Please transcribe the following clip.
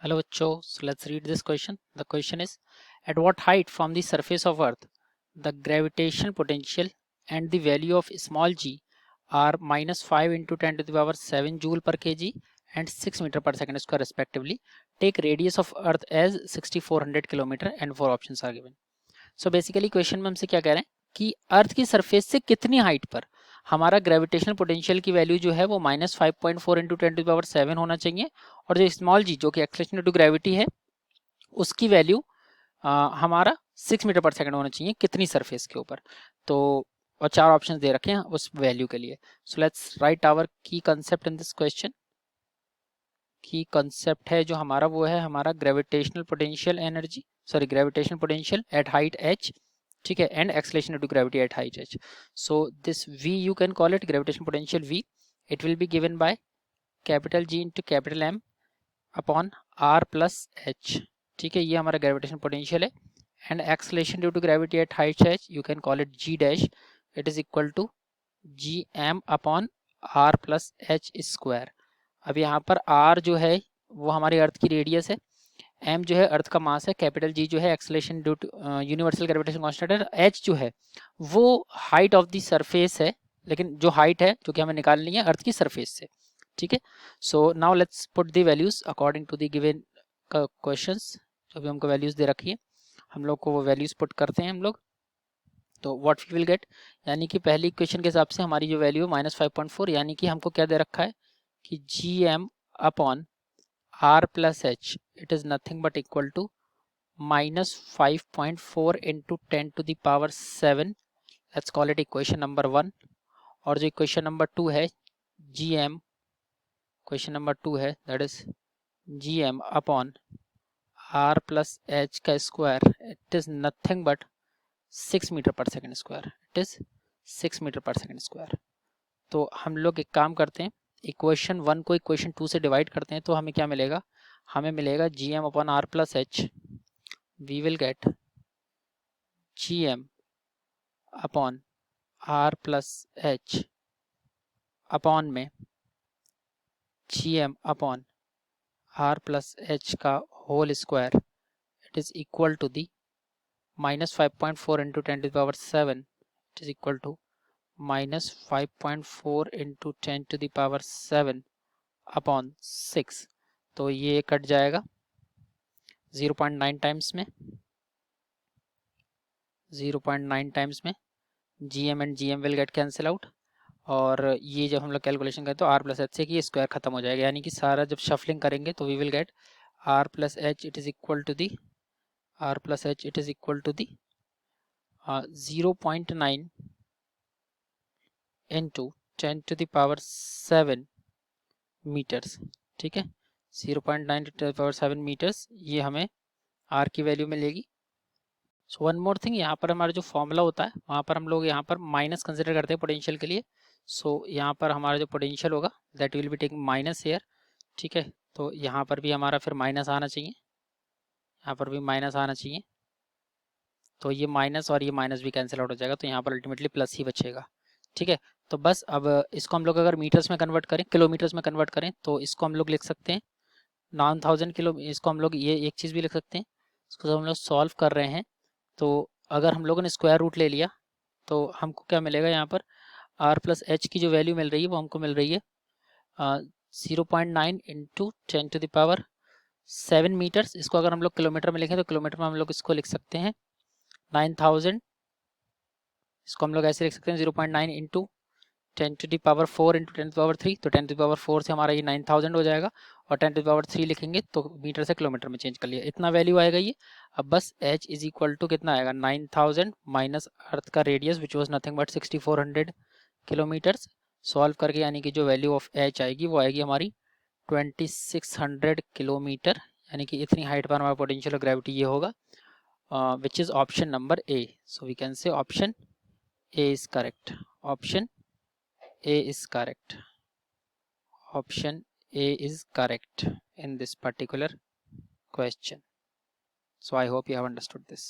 Hello bachcho, so let's read this question. The question is, at what height from the surface of earth the gravitational potential and the value of small g are minus 5 into 10 to the power 7 joule per kg and 6 meter per second square respectively. Take radius of earth as 6400 kilometer and 4 options are given. So basically question में हमसे क्या कह रहे हैं कि अर्थ की surface से कितनी हाइट पर हमारा ग्रेविटेशनल पोटेंशियल की वैल्यू जो है वो माइनस 5.4 इंटू 10 टू पावर 7 होना चाहिए, और जो स्मॉल जी जो कि एक्सलेशन ड्यू टू ग्रेविटी है उसकी वैल्यू हमारा 6 मीटर पर सेकंड होना चाहिए कितनी सरफेस के ऊपर। तो और 4 ऑप्शंस दे रखे हैं उस वैल्यू के लिए। So let's write our key concept in this question. Key concept है जो हमारा वो है हमारा gravitational potential energy, sorry gravitational potential at height h, ठीक है, and acceleration due to gravity at height h. So this v you can call it gravitational potential v. It will be given by capital G into capital M upon r plus h, ठीक है, ये हमारा gravitational potential है। And acceleration due to gravity at height h you can call it g dash, it is equal to gm upon r plus h square. अब यहाँ पर r जो है वो हमारी अर्थ की रेडियस है, m जो है अर्थ का मास है, कैपिटल G जो है acceleration due to universal gravitation constant है, h जो है वो हाइट ऑफ द सरफेस है, लेकिन जो हाइट है जो कि हमें निकालनी है अर्थ की सरफेस से, ठीक है। So now let's put the values according to the given questions. जो भी हमको वैल्यूज दे रखी है हम लोग को वो वैल्यूज पुट करते हैं हम लोग। तो व्हाट वी विल गेट, यानी कि पहली इक्वेशन के हिसाब से हमारी जो वैल्यू -5.4, यानी कि हमको क्या दे रखा है कि gm upon r plus h it is nothing but equal to -5.4 into 10 to the power 7, let's call it equation number 1। और जो इक्वेशन नंबर 2 है gm, क्वेश्चन नंबर 2 है that is gm upon r plus h का square, it is nothing but 6 metre per second square, it is 6 metre per second square. तो हम लोग एक काम करते हैं, इक्वेशन 1 को इक्वेशन 2 से डिवाइड करते हैं तो हमें क्या मिलेगा, हमें मिलेगा gm upon r plus h, we will get gm upon r plus h upon में gm upon r plus h का whole square, it is equal to the -5.4 into 10 to the power 7, it is equal to -5.4 into 10 to the power 7 upon 6। तो ये cut जाएगा 0.9 times में, 0.9 times में gm and gm will get cancel out, और ये जब हम लोग कैलकुलेशन करें तो r प्लस एच से कि स्क्वायर खत्म हो जाएगा, यानी कि सारा जब शफलिंग करेंगे तो we will get r plus H it is equal to the, r plus H it is equal to the 0.9 into 10 to the power 7 metres, ठीक है, 0.9 टू द पावर 7 मीटर्स, ये हमें r की वैल्यू मिलेगी। So one more thing, यहाँ पर हमारा जो फॉर्मूला होता है वहाँ पर हम लोग यहाँ पर माइनस कंसिडर करते हैं पोटेंशियल के लिए। सो यहाँ पर हमारा जो पोटेंशियल होगा that will be taking minus here, ठीक है, तो यहाँ पर भी हमारा फिर माइनस आना चाहिए, यहाँ पर भी माइनस आना चाहिए, तो ये माइनस और ये माइनस भी कैंसिल आउट हो जाएगा, तो यहाँ पर अल्टीमेटली प्लस ही बचेगा, ठीक है। तो बस अब इसको हम लोग अगर मीटर्स में कन्वर्ट करें, किलोमीटर्स में कन्वर्ट करें, तो इसको हम लोग लिख सकते हैं 9000 किलो, इसको हम लोग ये एक चीज़ भी लिख सकते हैं, इसको जब हम लोग सॉल्व कर रहे हैं तो अगर हम लोगों ने स्क्वायर रूट ले लिया तो हमको क्या मिलेगा, यहाँ पर r प्लस एच की जो वैल्यू मिल रही है वो हमको मिल रही है 0.9 into 10 to the power 7 metres. इसको अगर हम लोग किलोमीटर में लिखें तो किलोमीटर में हम लोग इसको लिख सकते हैं 9000, इसको हम लोग ऐसे लिख सकते हैं 0.9 into 10 to the power 4 into 10 to power 3, तो 10 टू पावर 4 से हमारा ये 9000 हो जाएगा, और 10 टू पावर 3 लिखेंगे तो मीटर से किलोमीटर में चेंज कर लिया, इतना वैल्यू आएगा ये। अब बस h इज इक्वल टू कितना आएगा 9000 माइनस अर्थ का radius which was nothing but 6400 kilometres, solve करके यानी कि जो वैल्यू ऑफ h आएगी वो आएगी हमारी 2600 किलोमीटर, यानी कि इतनी हाइट पर हमारा पोटेंशियल ऑफ ग्रेविटी ये होगा, which is option number A. So we can say option A is correct, option A is correct. Option A is correct in this particular question. So I hope you have understood this.